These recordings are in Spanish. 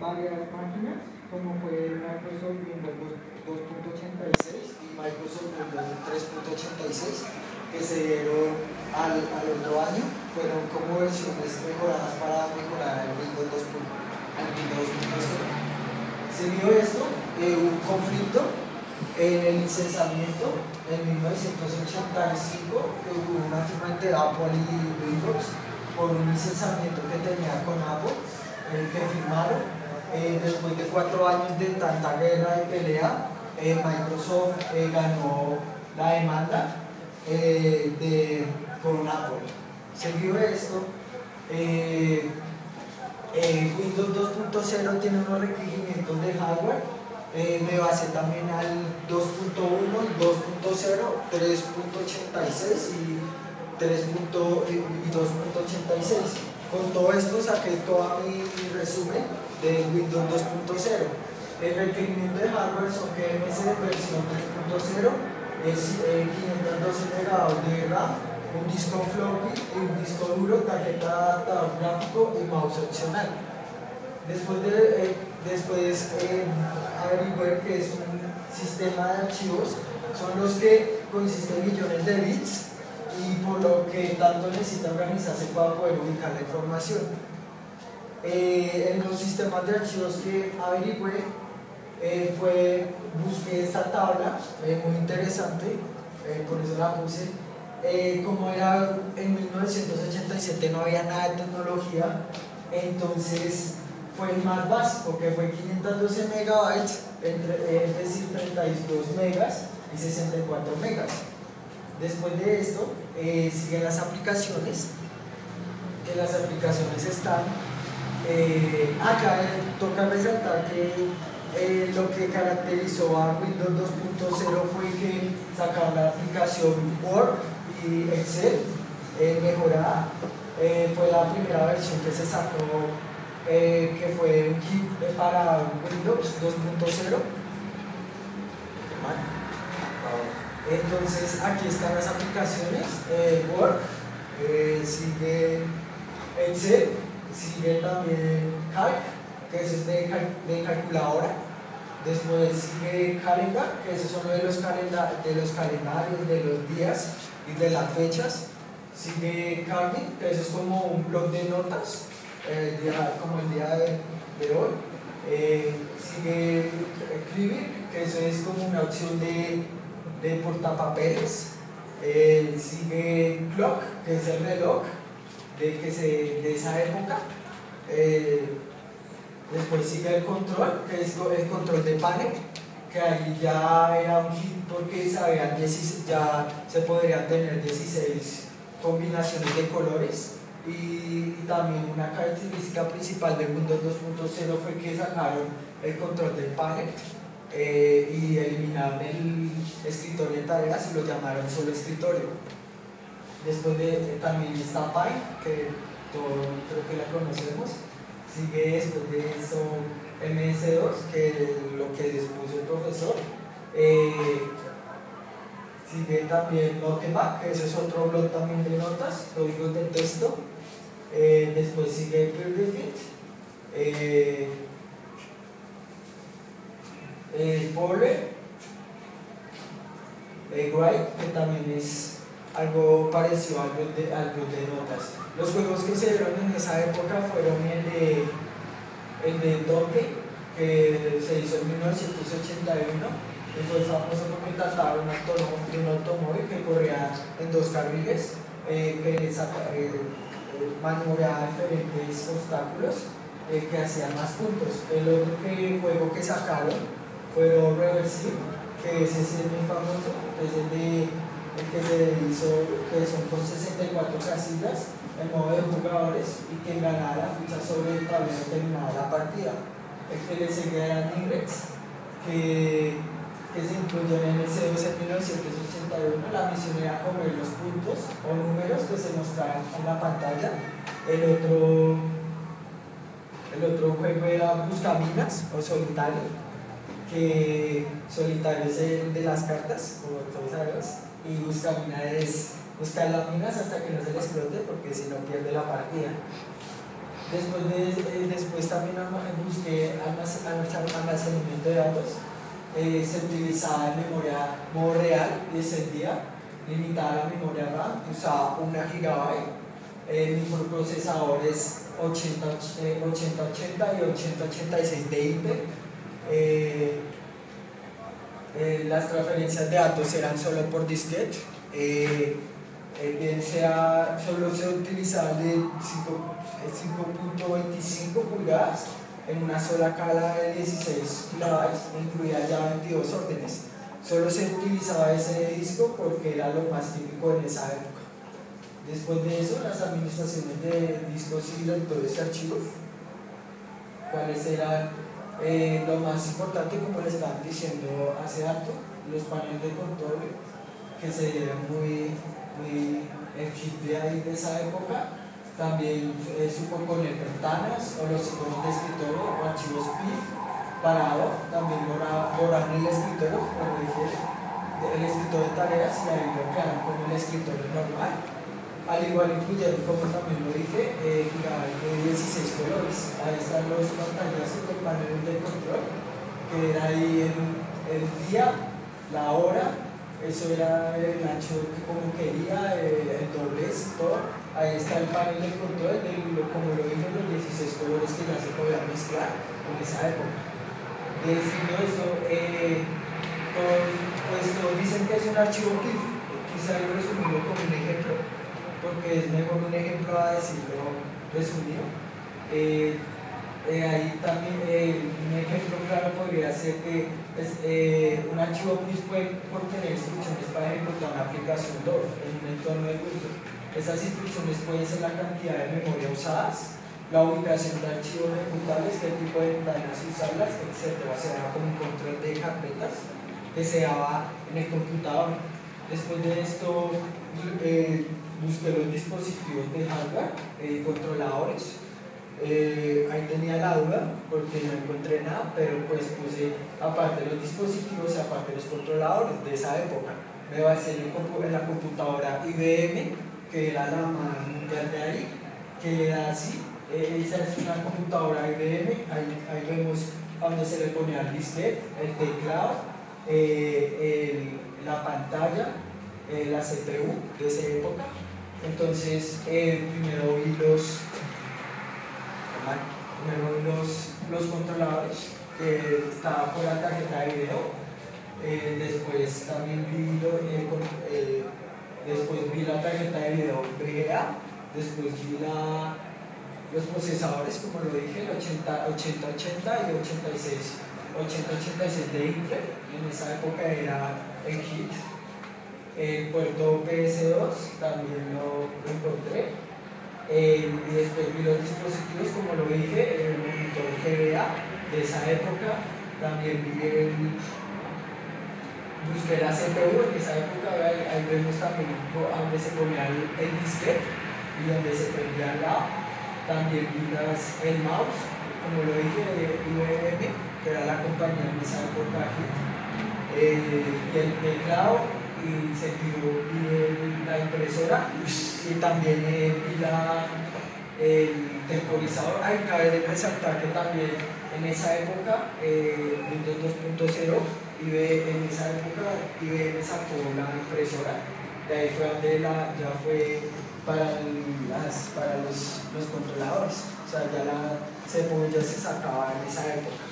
varias máquinas, como fue Microsoft Windows 2.86 y Microsoft Windows 3.86, que se dieron al otro año. Fueron como versiones mejoradas para mejorar el Windows 2.0. Seguido esto, hubo un conflicto en el licenciamiento en 1985, que hubo una firma entre Apple y Windows por un licenciamiento que tenía con Apple, que firmaron. Después de 4 años de tanta guerra y pelea, Microsoft ganó la demanda con Apple. Seguido esto, Windows 2.0 tiene unos requerimientos de hardware. Me basé también al 2.1, 2.0, 3.86 y 2.86. Con todo esto saqué todo mi resumen de Windows 2.0. El requerimiento de hardware son que MS versión 3.0 es 512 MB de RAM, un disco floppy, un disco duro, tarjeta de adaptador gráfico y mouse opcional. Después averigué que es un sistema de archivos, son los que consisten en millones de bits y por lo que tanto necesita organizarse para poder ubicar la información. En los sistemas de archivos que averigüé, busqué esta tabla, muy interesante, por eso la puse. Como era en 1987 no había nada de tecnología, entonces fue el más básico, que fue 512 megabytes, es decir, 32 megas y 64 megas. Después de esto, siguen las aplicaciones. En las aplicaciones están, acá toca resaltar que lo que caracterizó a Windows 2.0 fue que sacaron la aplicación Word y Excel mejorada. Fue la primera versión que se sacó, que fue un kit para Windows 2.0. Entonces aquí están las aplicaciones, Word, sigue Excel, sigue también Calc, que es de calculadora. Después sigue Calendar, que esos son de los calendarios, de los días y de las fechas. Sigue Calvin, que eso es como un blog de notas, como el día de hoy. Sigue Clipper, que eso es como una opción de portapapeles. Sigue Clock, que es el reloj de esa época. Después sigue el control, que es el control de panel, que ahí ya era un hit porque ya se podrían tener 16 combinaciones de colores. Y también una característica principal de Windows 2.0 fue que sacaron el control del panel y eliminaron el escritorio de tareas y lo llamaron solo escritorio. Después también está Pine, que todos creo que la conocemos. Sigue después de eso MS2, que es lo que dispuso el profesor. Sigue también Notepad, que ese es otro blog también de notas, códigos de texto. Después sigue PureDefeat, Power, Write, que también es algo parecido al blog de notas. Los juegos que se dieron en esa época fueron el de Donkey, que se hizo en 1981, y fue famoso porque trataba de un automóvil que corría en 2 carriles, que maniobraba diferentes obstáculos, que hacían más puntos. El otro juego que sacaron fue Reversible, que ese sí es muy famoso, es el que se hizo, que son con 64 casillas en modo de jugadores, y quien ganara la ficha sobre el tablero terminaba la partida. El que le seguía era Nigrex, que se incluyó en MS2 en 1981. La misión era comer los puntos o números que se mostraban en la pantalla. El otro juego era Buscaminas o Solitario, que Solitario es el de las cartas, como todos sabemos, y Buscaminas es buscar las minas hasta que no se les explote, porque si no pierde la partida. Después también busqué almacenamiento de datos. Se utilizaba memoria modo real y extendida, limitada la memoria RAM, usaba 1 GB, microprocesadores 8080 y 8086 de Intel. Las transferencias de datos eran solo por disquete. Bien sea, solo se utilizaba de 5.25 pulgadas en una sola cala de 16 KB, incluía ya 22 órdenes. Solo se utilizaba ese disco porque era lo más típico en esa época. Después de eso, las administraciones de discos y lectores de archivos, cuáles eran lo más importante, como le estaban diciendo hace rato, los paneles de control, que se dieron muy el chip de ahí de esa época. También supo poner ventanas o los iconos de escritorio o archivos PIF parado. También borrar el escritorio, como dije, el escritorio de tareas, y ahí lo quedaron como el escritorio normal. Al igual incluyeron, como también lo dije, de 16 colores. Ahí están los pantallazos de paneles de control, que era ahí el día, la hora. Eso era el ancho que como quería, el doblez, todo. Ahí está el panel de control, como lo dije, los 16 colores que ya se podían mezclar en esa época. Diciendo esto, todos dicen que es un archivo PIF. Quizá yo resumirlo con un ejemplo, porque es mejor un ejemplo a decirlo resumido. Ahí también un ejemplo claro podría ser que un archivo PIF puede contener instrucciones para ejecutar una aplicación DOS en un entorno de Windows. Esas instrucciones pueden ser la cantidad de memoria usadas, la ubicación de archivos ejecutables, qué tipo de ventanas usarlas, etc. O sea, como un control de carpetas que se daba en el computador. Después de esto, busqué los dispositivos de hardware, controladores. Ahí tenía la duda porque no encontré nada, pero pues puse aparte de los dispositivos y aparte de los controladores de esa época. Me basé en la computadora IBM, que era la más mundial de ahí, que era así. Esa es una computadora IBM. Ahí vemos donde se le ponía el disquete, el teclado, la pantalla, la CPU de esa época. Entonces, primero vi los controladores, que estaba por la tarjeta de video. Después también después vi la tarjeta de video VGA. Después vi los procesadores, como lo dije, el 8080 y 8086 de Intel. En esa época era el hit. El puerto PS2 también lo encontré. Y después vi los dispositivos, como lo dije, el monitor GBA de esa época. También busqué la CPU en esa época. Ahí vemos también donde se ponía el disquete y donde se prendía al lado. También vi el mouse, como lo dije, de IBM, que era la compañía en esa época, y el teclado, y la impresora, y también el temporizador. Cabe resaltar que también en esa época, Windows 2.0, en esa época IBM sacó la impresora. De ahí fue donde ya fue para los controladores. O sea, ya la CPU ya se sacaba en esa época.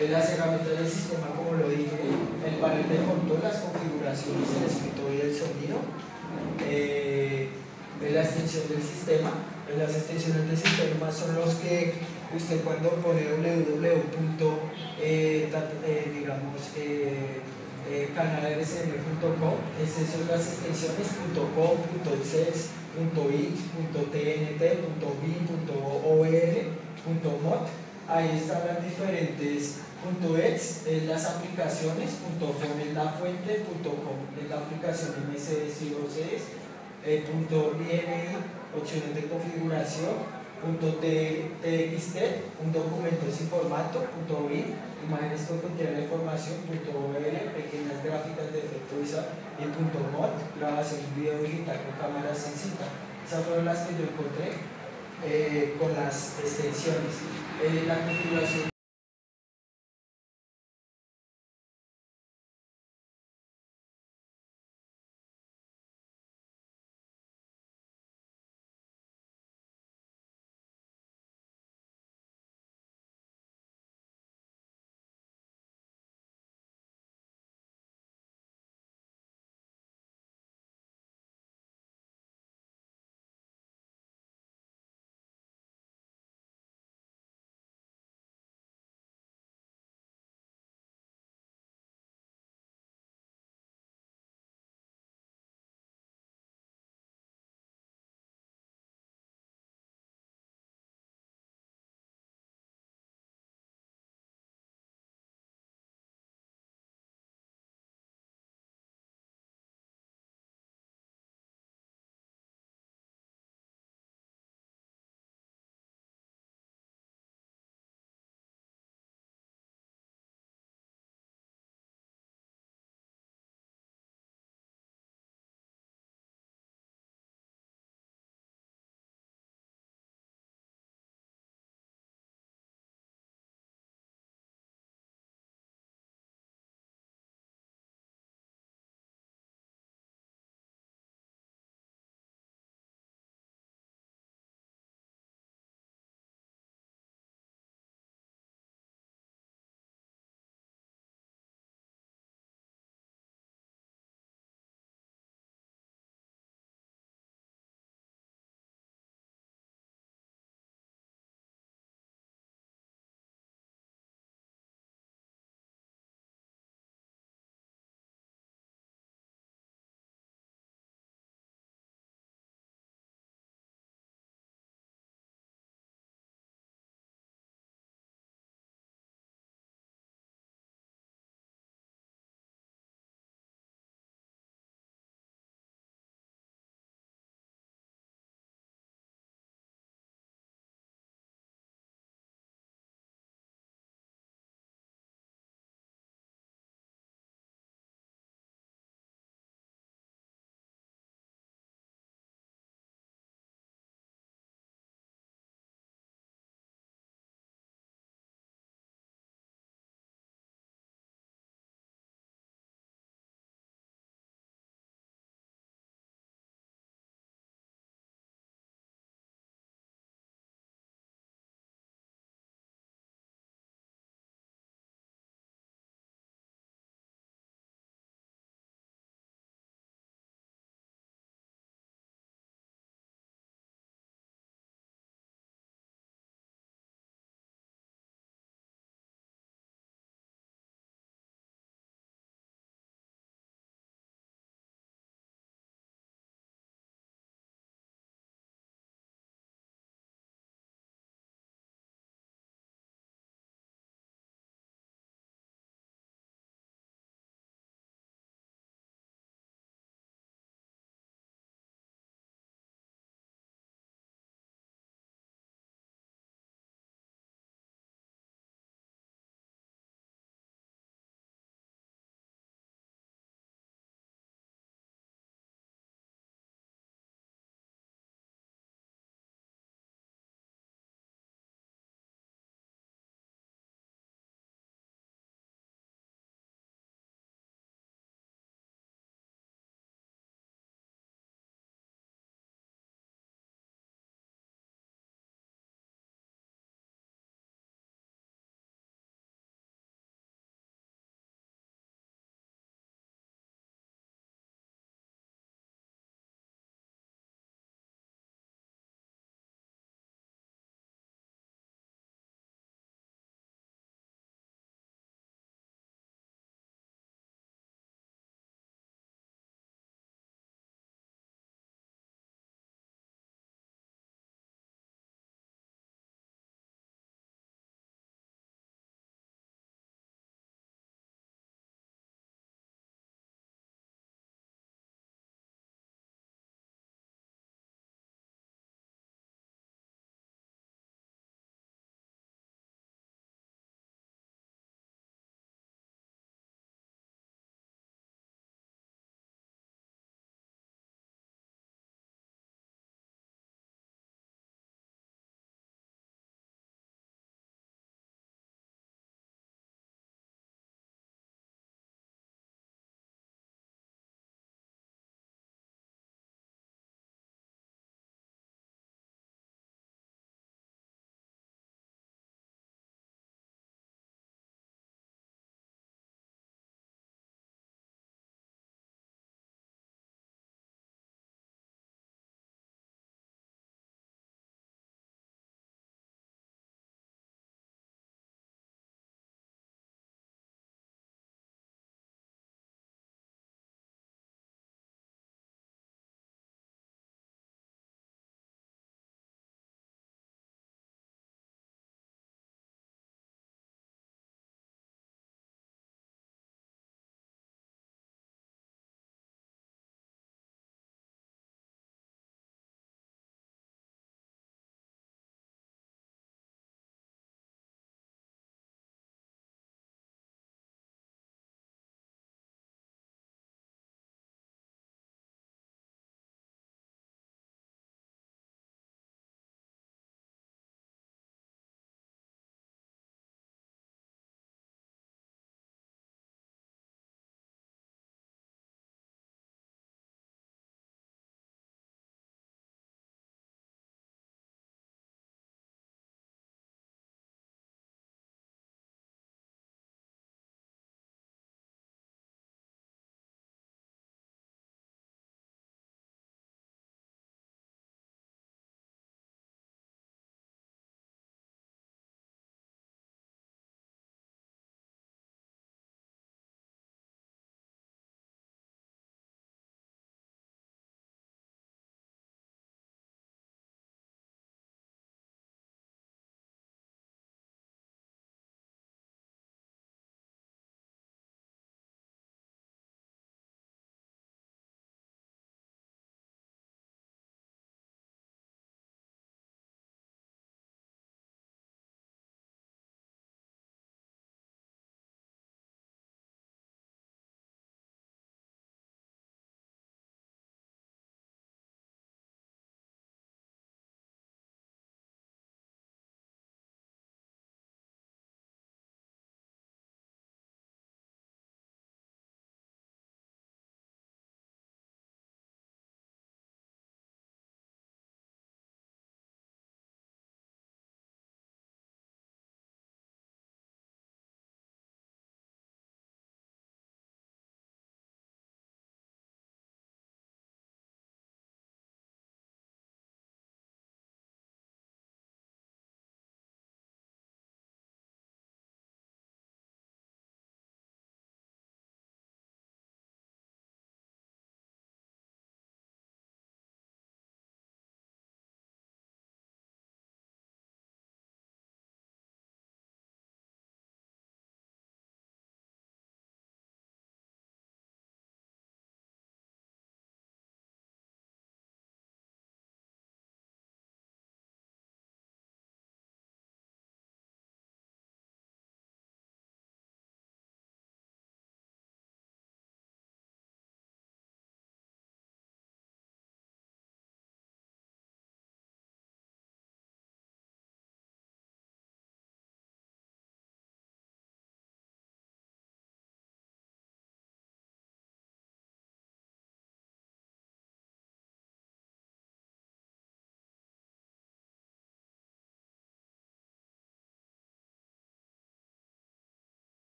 Las herramientas del sistema, como lo dije, el panel de control, las configuraciones, el escritorio y el sonido, la extensión del sistema. Las extensiones del sistema son los que usted, cuando pone canalrsm.com, esas son las extensiones .com, .exe, .it, .tnt, .bi, .or, .mod. Ahí están las diferentes. .exe es las aplicaciones, .com es la fuente, .com es la aplicación MS o CS, .ini, opciones de configuración, .txt, un documento sin formato, .bin, imágenes que contienen la información, .ol, pequeñas gráficas de efecto visual, y .mod, grabación de video digital con cámara sin cinta. Esas fueron las que yo encontré. con las extensiones. La configuración